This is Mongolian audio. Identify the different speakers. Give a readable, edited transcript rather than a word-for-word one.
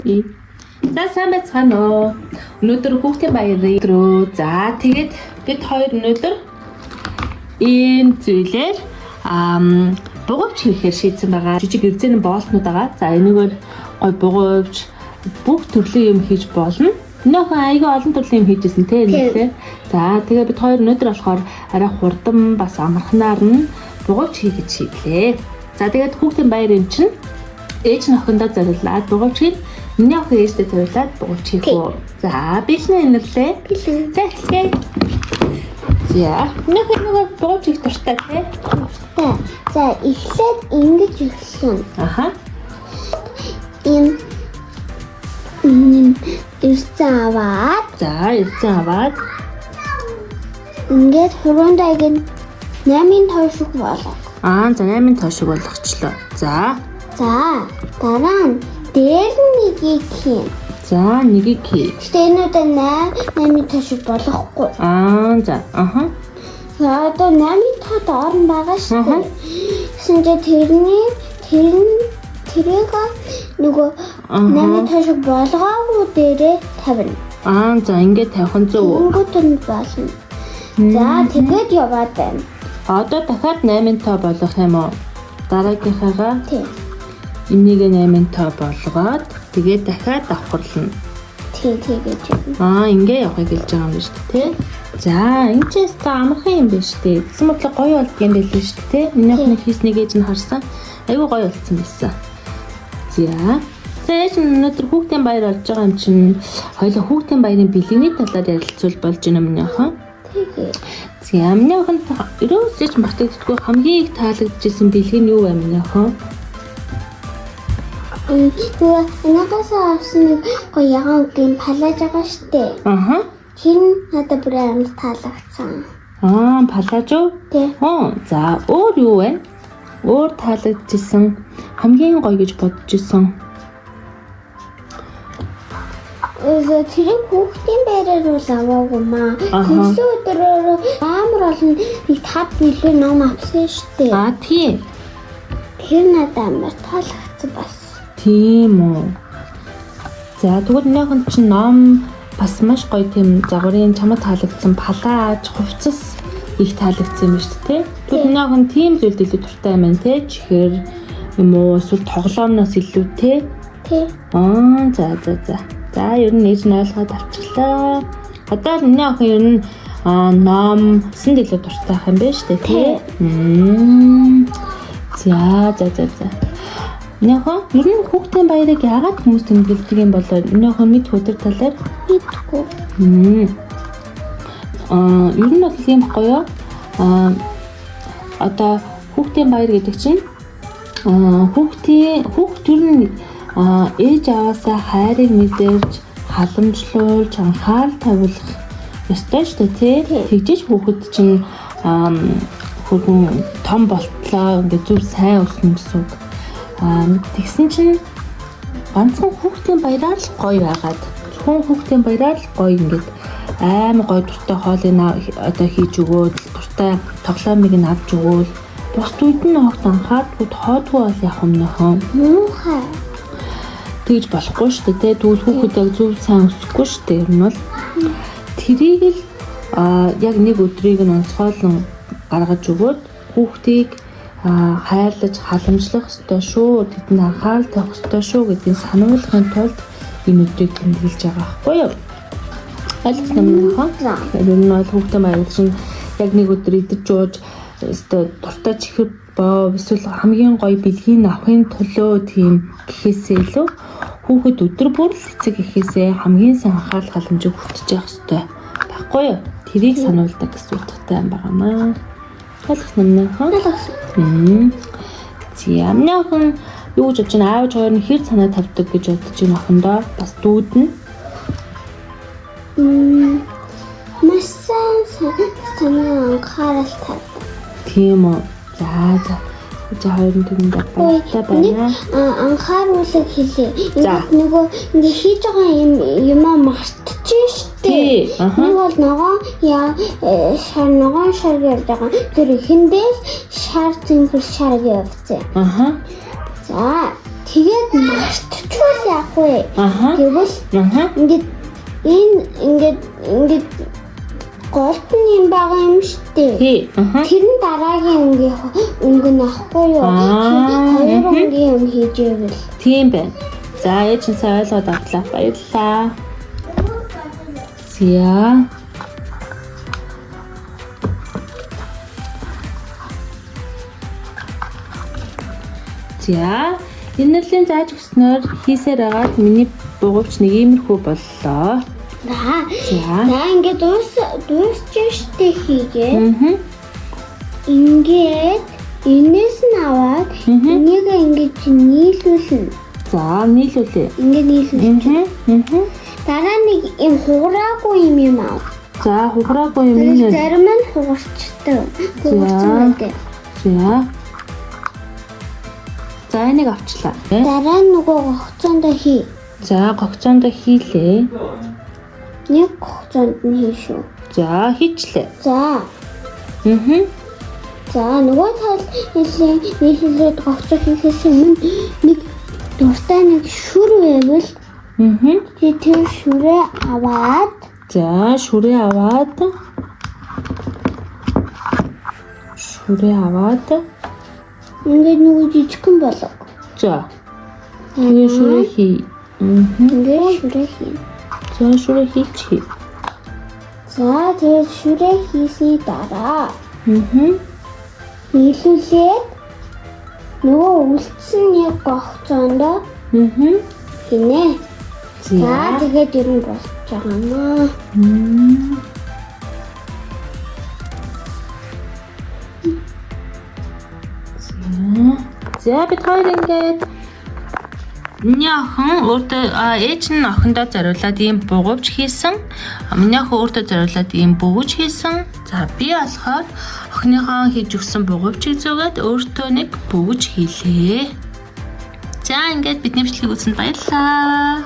Speaker 1: За сайн байцгаана уу. Өнөөдөр хүүхдийн баярын өдрөө. За тэгээд бид хоёр өнөөдөр ийм зүйлээр бугуйч хийхээр шийдсэн байгаа. Жижиг эрзэний боолтнууд байгаа. За энэгээр гой бугуйч бүх төрлийн юм хийж болно. Нөхөн айгүй олон төрлийн юм хийжсэн те нэлээ. За тэгээд бид хоёр өнөөдөр болохоор арай хурдан бас амархнаар нь бугуйч хийх гэж шийдлээ. За тэгээд хүүхдийн баяр юм чинь ээж нөхөндөө зориулаад бугуйч хийн. Миний охин ээжтэй зориулаад бугуйч хийх үү. За бэлэн инэрлээ. Бэлэн. За эхлэе. За нөхөн нөгөө бугуйч хийх дуртай те.
Speaker 2: Дуртай. За эхлээд ингэж эхэлсэн.
Speaker 1: Аха.
Speaker 2: Ирцэн аваад.
Speaker 1: За ирцэн аваад.
Speaker 2: Ингээд хуруундайг нь 8-ын тойшиг болгоо.
Speaker 1: За 8-ын тойшиг болгочлоо. За
Speaker 2: дараа нь дээр нэгийг хийн.
Speaker 1: За нэгийг хий.
Speaker 2: Гэтэ энүүдээ 8-ын тойшиг болохгүй.
Speaker 1: За аха.
Speaker 2: За одоо 8-ын тоод орон байгаа шүү дээ. Гэсэн чинь тэрийг нөгөө 8-ын тойшиг болгоогүй дээрээ тавина.
Speaker 1: За ингээд тавих нь зөв үү?
Speaker 2: Ингээд нь болно. За тэгээд яваад байна.
Speaker 1: Одоо дахиад 8-ын тоо болгох юм уу? Дараагийнхаагаа
Speaker 2: Тийм.
Speaker 1: энийг 8-ын тоо болгоод тэгээд дахиад давхарлана.
Speaker 2: Тийм гэж юм.
Speaker 1: Ингээ явахыг хэлж байгаа юм шүү дээ, тий? За, энэ ч яста амархан юм байна шүү дээ. Гэсэн мэтлэг гоё болдго юм байл шүү дээ, тий? Миний охины хийснийг ээж нь харсан. Айгүй гоё болцсон байсан. За ээж нь өнөөдөр хүүхдийн баяр болж байгаа юм чинь хоёул хүүхдийн баярын бэлгэний талаар ярилцвал болж байна миний охин.
Speaker 2: Тэгээ.
Speaker 1: За, миний охин ерөөсөж мартагддаггүй хамгийн их таалагдчихсан бэлэг нь юу вэ миний охин?
Speaker 2: Энэгээс авсан нэг гоё ягаан үгийн палаж байгаа штэ. Тэр нь надад бүр амар таалагдсан.
Speaker 1: Палаж уу?
Speaker 2: Тий.
Speaker 1: За өөр юу вэ? Өөр таалагдчихсан хамгийн гоё гэж бодож исэн.
Speaker 2: Тэрийг хүүхдийн байраар бол аваагүй маа. Тэгсэн өдрөөр амар олон нэг 5 билүү ном авсан штэ.
Speaker 1: Тийм.
Speaker 2: Тэр надад амар таалагдсан бас.
Speaker 1: Тийм үү. За тэгвэл нөхөн чинь ном бас маш гоё тийм загварын чамд таалагдсан палаж, хувцас их таалагдсан юм шүү дээ. Тэгвэл нөхөн тийм зүйлд илүү дуртай юм байна те. Чихэр юм уу эсвэл тоглоомноос илүү те.
Speaker 2: Тий.
Speaker 1: За ер нь ээж нь ойлгоод авчлаа. Одоо миний охин ер нь номсонд илүү дуртай юм байна шүү дээ те. За. Нөхөн ер нь хүүхдийн баярыг яагаад хүмүүс тэмдэглэдэг юм бол нөхөн мэд хөтөр талаар
Speaker 2: мэдгүй.
Speaker 1: Ер нь бол юм гоё. Одоо хүүхдийн баяр гэдэг чинь хүүхд ер нь ээж аваасаа хайрыг мэдэрч халамжлуулж анхаарал тавиулах ёстой шүү дээ тий. Тэгжиж хүүхэд чинь хөргөн том болтлоо ингээд зүг сайн өснө гэсэн үг. Тэгсэн чинь ганцхан хүүхдийн баяраар л гоё байгаад зөвхөн хүүхдийн баяраар л гоё ингээд амар гоё дуртай хоолыг одоо хийж өгөөд дуртай тоглоомыг нь авч өгөөл бус үед нь огт анхаардгүй тоодгүй бол явах юм нөхөн.
Speaker 2: Муухай.
Speaker 1: Тэгж болохгүй шүү дээ. Тэгвэл хүүхэд яг зөв сайн өсөхгүй шүү дээ. Ер нь бол тэрийг л яг нэг өдрийг нь онцгойлон гаргаж өгөөд хүүхдийг хайрлаж халамжлах ёстой шүү. Тэдэнд анхаарал тавих ёстой шүү гэдгийг сануулгахын тулд энэ өдрийг тэмдэглэж байгаа байхгүй юу? Ойлгосон юм аа? Ер нь бол хүүхдийн баяр чинь яг нэг өдөр идэж ууж өстой дуртай чихэр боо эсвэл хамгийн гоё бэлгийг авахын төлөө тийм гэхээсээ илүү хүүхэд өдөр бүр л эцэг гэхээсээ хамгийн сайн анхаарал халамжийг хүртэж явах ёстой байхгүй юу? Тэрийг сануулдаг гэсэн утгатай юм байна. Ойлгосон юм аа?
Speaker 2: Ойлгосон.
Speaker 1: За миний охин юу гэж бодож байна? Аавч хоёр нь хэр санаа тавьдаг гэж бодож байна охиндоо? Бас дүүд нь
Speaker 2: маш санаа анхаарал тавьдаг.
Speaker 1: Тийм үү. За. За хоёрын төрөнд баяртай байна.
Speaker 2: Анхааруулаг хэлээ. Нөгөө ингээ хийж байгаа юм мартчих штеп. Нэг бол ногоон шар гэж байгаа. Тэр ихэндээ шар зингэр шар явцсан. За Тэгээд мартчихвал яах вэ?
Speaker 1: Аха.
Speaker 2: Гэвэл
Speaker 1: Аха.
Speaker 2: ингээд голд нь юм байгаа юм шүү дээ.
Speaker 1: Тий. Аха.
Speaker 2: Тэр нь дараагийн өнгө нахгүй юу? Хоёр өнгийн юм хийж ивэл.
Speaker 1: Тийм байна. За ээж нь сайн ойлгоод авлаа. Баярлалаа. За. За, энэ нэлийн зааж өгснөөр хийсээр агаад миний бугууч нэг иймэрхүү боллоо.
Speaker 2: За ингээд дуусчих штэ хийгээ.
Speaker 1: Мгм.
Speaker 2: Ингээд энэс нь аваад энийг ингээд нийлүүлнэ.
Speaker 1: За, нийлүүлээ.
Speaker 2: Ингээд нийлүүлнэ.
Speaker 1: Мгм.
Speaker 2: Дараа нэг юм хугараагүй юм аа.
Speaker 1: За, хугараагүй юм нэ.
Speaker 2: Зарим нь хугарчтай. Хугарсан байдаг.
Speaker 1: За. За, энийг авчлаа.
Speaker 2: Дараа нь нөгөө гогцоондоо хий.
Speaker 1: За, гогцоондоо хийлээ.
Speaker 2: Нэг гогцоонд нь хий шүү.
Speaker 1: За, хийчлээ.
Speaker 2: За.
Speaker 1: Мгм.
Speaker 2: За нөгөө тал нийлүүлээд гогцоо хийхээс өмнө нэг дуртай нэг шүр байвал
Speaker 1: Мгм.
Speaker 2: тэр шүрээ аваад
Speaker 1: За, шүрээ аваад
Speaker 2: ингээд нөгөө жижигхэн болов.
Speaker 1: за. Тэгээ шүрээ хий. Мгм.
Speaker 2: Ингээд шүрээ хий.
Speaker 1: За, шүрээ хийчихье.
Speaker 2: За тэгээд шүрээ хийсний дараа
Speaker 1: Мгм.
Speaker 2: нийлүүлээд нөгөө үлдсэн нэг гогцоондоо
Speaker 1: Мгм.
Speaker 2: хийнэ. За
Speaker 1: За.
Speaker 2: тэгээд ер нь болж байгаа маа.
Speaker 1: Мм. За, бид хоёр ингээд миний охин өөртөө ээж нь охиндоо зориулаад ийм бугууч хийсэн. Миний охин өөртөө зориулаад ийм бөгөөж хийсэн. За, би болохоор охиныхоо хийж өгсөн бугуйчийг зөөгээд өөртөө нэг бөгөөж хийлээ. За, ингээд бидний бичлэгийг үзсэнд баярлалаа.